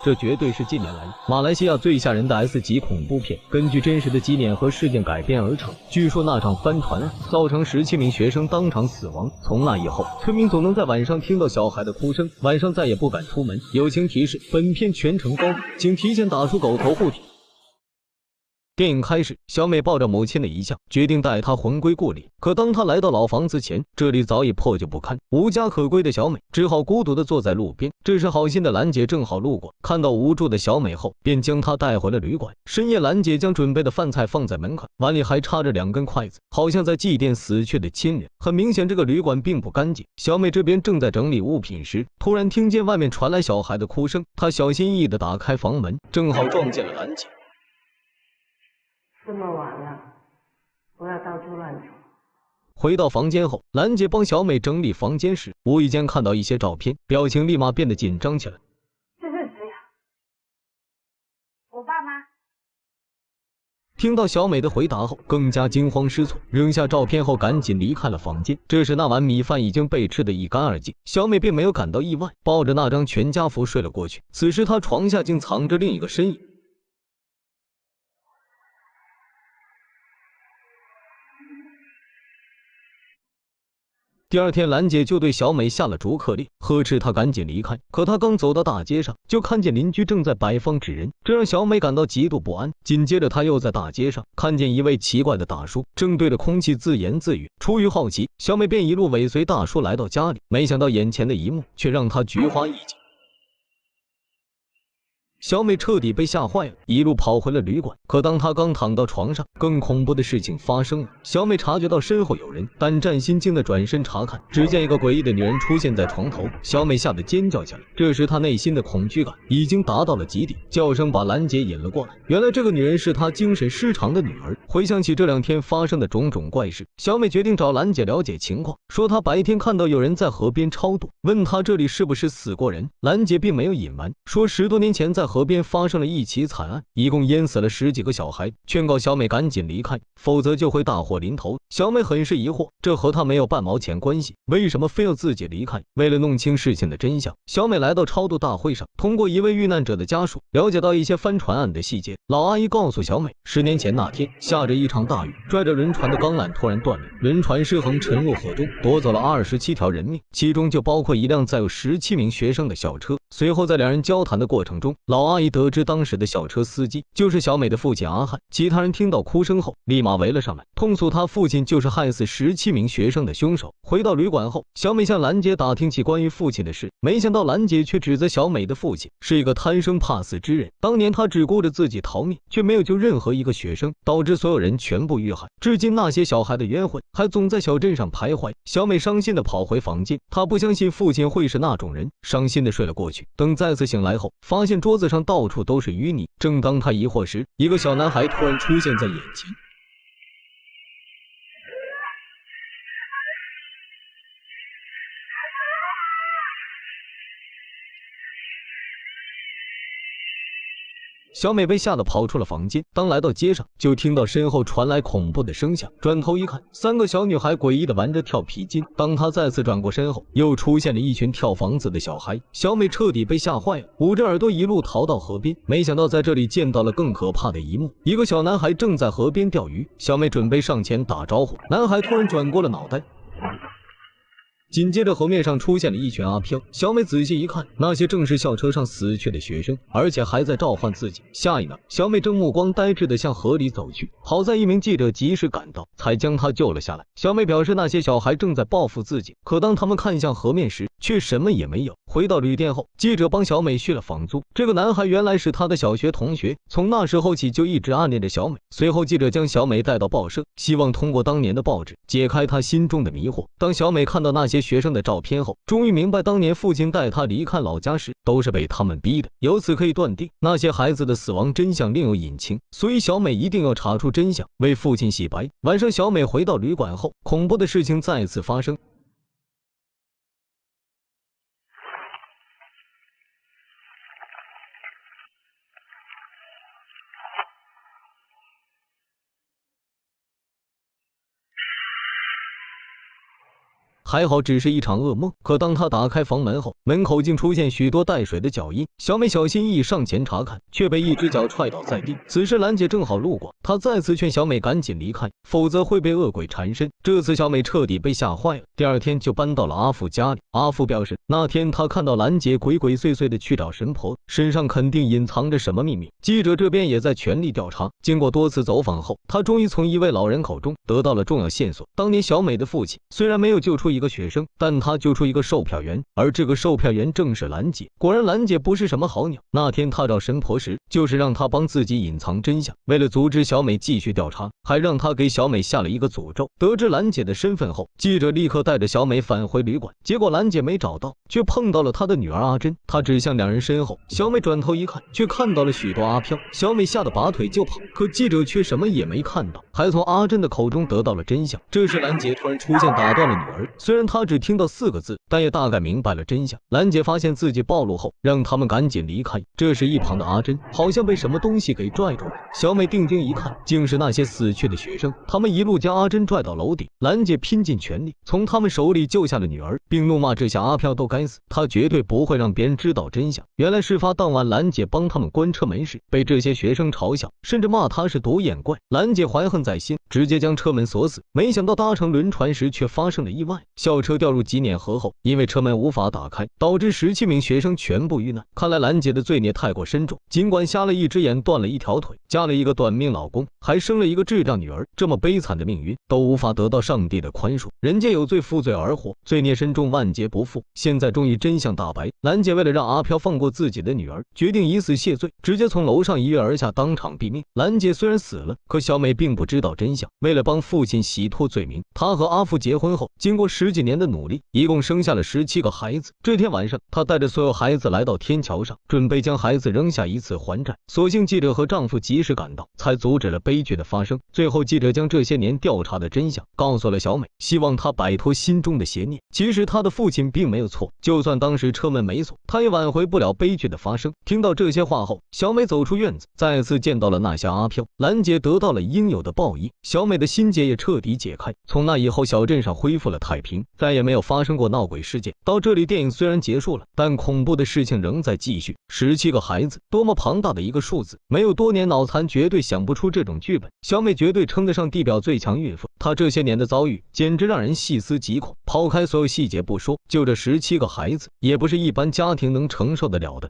这绝对是近年来马来西亚最吓人的 S 级恐怖片，根据真实的纪念和事件改编而成。据说那场帆船案造成17名学生当场死亡，从那以后，村民总能在晚上听到小孩的哭声，晚上再也不敢出门。友情提示：本片全程高清，请提前打出狗头护体。电影开始，小美抱着母亲的遗像，决定带她魂归故里。可当她来到老房子前，这里早已破旧不堪，无家可归的小美只好孤独地坐在路边。这时，好心的兰姐正好路过，看到无助的小美后，便将她带回了旅馆。深夜，兰姐将准备的饭菜放在门口，碗里还插着2根筷子，好像在祭奠死去的亲人。很明显，这个旅馆并不干净。小美这边正在整理物品时，突然听见外面传来小孩的哭声，她小心翼翼地打开房门，正好撞见了兰姐。这么晚了，不要到处乱走。回到房间后，兰姐帮小美整理房间时，无意间看到一些照片，表情立马变得紧张起来。这是谁呀？我爸妈。听到小美的回答后，更加惊慌失措，扔下照片后赶紧离开了房间。这时那碗米饭已经被吃得一干二净，小美并没有感到意外，抱着那张全家福睡了过去。此时她床下竟藏着另一个身影。第二天，兰姐就对小美下了逐客令，呵斥她赶紧离开。可她刚走到大街上，就看见邻居正在摆放纸人，这让小美感到极度不安。紧接着，她又在大街上看见一位奇怪的大叔正对着空气自言自语。出于好奇，小美便一路尾随大叔来到家里，没想到眼前的一幕却让她菊花一紧。小美彻底被吓坏了，一路跑回了旅馆。可当她刚躺到床上，更恐怖的事情发生了。小美察觉到身后有人，胆战心惊地转身查看，只见一个诡异的女人出现在床头。小美吓得尖叫起来。这时她内心的恐惧感已经达到了极点，叫声把兰姐引了过来。原来这个女人是她精神失常的女儿。回想起这2天发生的种种怪事，小美决定找兰姐了解情况，说她白天看到有人在河边超度，问她这里是不是死过人。兰姐并没有隐瞒，说10多年前在河边发生了一起惨案，一共淹死了10几个小孩，劝告小美赶紧离开，否则就会大祸临头。小美很是疑惑，这和她没有半毛钱关系，为什么非要自己离开？为了弄清事情的真相，小美来到超度大会上，通过一位遇难者的家属了解到一些帆船案的细节。老阿姨告诉小美，10年前那天下着一场大雨，拽着轮船的钢缆突然断裂，轮船失衡沉入河中，夺走了27条人命，其中就包括一辆载有17名学生的校车。随后在2人交谈的过程中，老阿姨得知当时的校车司机就是小美的父亲阿汉。其他人听到哭声后立马围了上来，痛诉他父亲就是害死17名学生的凶手。回到旅馆后，小美向兰姐打听起关于父亲的事，没想到兰姐却指责小美的父亲是一个贪生怕死之人，当年他只顾着自己逃命，却没有救任何一个学生，导致所有人全部遇害。至今那些小孩的冤魂还总在小镇上徘徊。小美伤心地跑回房间，她不相信父亲会是那种人，伤心地睡了过去。等再次醒来后，发现桌子上到处都是淤泥。正当她疑惑时，一个小男孩突然出现在眼前。小美被吓得跑出了房间，当来到街上，就听到身后传来恐怖的声响，转头一看，3个小女孩诡异的玩着跳皮筋。当她再次转过身后，又出现了一群跳房子的小孩。小美彻底被吓坏了，捂着耳朵一路逃到河边，没想到在这里见到了更可怕的一幕，一个小男孩正在河边钓鱼。小美准备上前打招呼，男孩突然转过了脑袋。紧接着河面上出现了一群阿飘，小美仔细一看，那些正是校车上死去的学生，而且还在召唤自己。下一秒，小美正目光呆滞地向河里走去，好在一名记者及时赶到，才将她救了下来。小美表示那些小孩正在报复自己，可当他们看向河面时，却什么也没有。回到旅店后，记者帮小美续了房租。这个男孩原来是她的小学同学，从那时候起就一直暗恋着小美。随后记者将小美带到报社，希望通过当年的报纸解开她心中的迷惑。当小美看到那些学生的照片后，终于明白当年父亲带她离开老家时都是被他们逼的。由此可以断定，那些孩子的死亡真相另有隐情，所以小美一定要查出真相，为父亲洗白。晚上，小美回到旅馆后，恐怖的事情再次发生。还好只是一场噩梦。可当他打开房门后，门口竟出现许多带水的脚印。小美小心翼翼上前查看，却被一只脚踹倒在地。此时兰姐正好路过，她再次劝小美赶紧离开，否则会被恶鬼缠身。这次小美彻底被吓坏了，第二天就搬到了阿富家里。阿富表示，那天他看到兰姐鬼鬼祟祟的去找神婆，身上肯定隐藏着什么秘密。记者这边也在全力调查，经过多次走访后，他终于从一位老人口中得到了重要线索。当年小美的父亲虽然没有救出一个学生，但他救出一个售票员，而这个售票员正是兰姐。果然兰姐不是什么好鸟，那天他找神婆时，就是让她帮自己隐藏真相。为了阻止小美继续调查，还让她给小美下了一个诅咒。得知兰姐的身份后，记者立刻带着小美返回旅馆，结果兰姐没找到，却碰到了她的女儿阿珍。她指向两人身后，小美转头一看，却看到了许多阿飘。小美吓得拔腿就跑，可记者却什么也没看到，还从阿珍的口中得到了真相。这时兰姐突然出现，打断了女儿。虽然她只听到4个字，但也大概明白了真相。兰姐发现自己暴露后，让他们赶紧离开。这时一旁的阿珍好像被什么东西给拽住了，小美定睛一看，竟是那些死去的学生。他们一路将阿珍拽到楼顶，兰姐拼尽全力从他们手里救下了女儿，并怒骂这些阿飘都该死，她绝对不会让别人知道真相。原来事发当晚，兰姐帮他们关车门时，被这些学生嘲笑，甚至骂她是独眼怪。兰姐怀恨在心，直接将车门锁死。没想到搭乘轮船时却发生了意外，校车掉入几碾河后，因为车门无法打开，导致17名学生全部遇难。看来兰姐的罪孽太过深重，尽管瞎了一只眼，断了一条腿，嫁了一个短命老公，还生了一个智障女儿，这么悲惨的命运都无法得到上帝的宽恕。人皆有罪，负罪而活，罪孽深重，万劫不复。现在终于真相大白，兰姐为了让阿飘放过自己的女儿，决定以死谢罪，直接从楼上一跃而下，当场毙命。兰姐虽然死了，可小美并不知道真相。为了帮父亲洗脱罪名，她和阿富结婚后，经过10几年的努力，一共生下了17个孩子。这天晚上，她带着所有孩子来到天桥上，准备将孩子扔下以此还债。所幸记者和丈夫及时赶到，才阻止了悲剧的发生。最后记者将这些年调查的真相告诉了小美，希望她摆脱心中的邪念。其实她的父亲并没有错，就算当时车门没锁，她也挽回不了悲剧的发生。听到这些话后，小美走出院子，再次见到了那些阿飘。兰姐得到了应有的报应，小美的心结也彻底解开。从那以后，小镇上恢复了太平，再也没有发生过闹鬼事件。到这里，电影虽然结束了，但恐怖的事情仍在继续。17个孩子，多么庞大的一个数字！没有多年脑残绝对想不出这种剧本。小美绝对称得上地表最强孕妇，她这些年的遭遇简直让人细思极恐。抛开所有细节不说，就这17个孩子，也不是一般家庭能承受得了的。